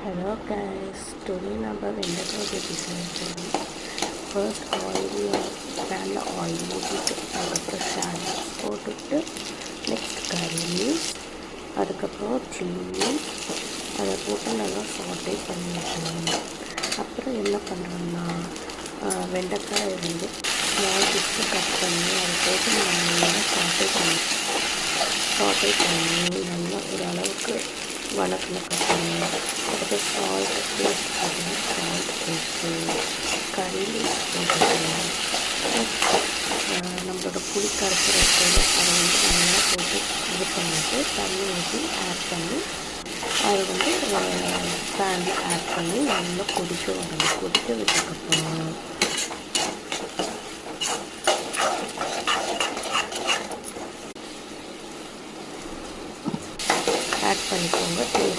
Hello guys, today நம்ம வெண்டைக்காய் பற்றி செய்யணும். ஃபர்ஸ்ட் பேனில் ஆயில் ஊற்றிட்டு அதுக்கப்புறம் ஷாலோட்ஸ் போட்டுட்டு நெக்ஸ்ட் கறி லீவ்ஸ், அதுக்கப்புறம் சில்லி அதை போட்டு நல்லா சாட்டே பண்ணி வச்சுக்கணும். அப்புறம் என்ன பண்ணுறோம்னா வெண்டைக்காய் வந்து ஸ்மால் பீஸு கட் பண்ணி அதை போட்டு நல்லா சாட்டே பண்ணி நல்லா ஓரளவுக்கு வணக்கணும். அதுக்கு சால்ட் பேஸ்ட் போட்டு சால்ட் பேஸ்ட்டு கறி லீவ்ஸ் போட்டுக்கணும். நம்மளோட புளி கரைசல் இருக்குல்ல அதை வந்து நல்லா போட்டு இது பண்ணிவிட்டு தண்ணி ஊற்றி ஆட் பண்ணி அதை வந்து பேனில் ஆட் பண்ணி நல்லா கொதிக்க விடணும். கொதிக்க விட்டதுக்கப்புறம் ஆட் பண்ணிக்கோங்க. டேஸ்ட்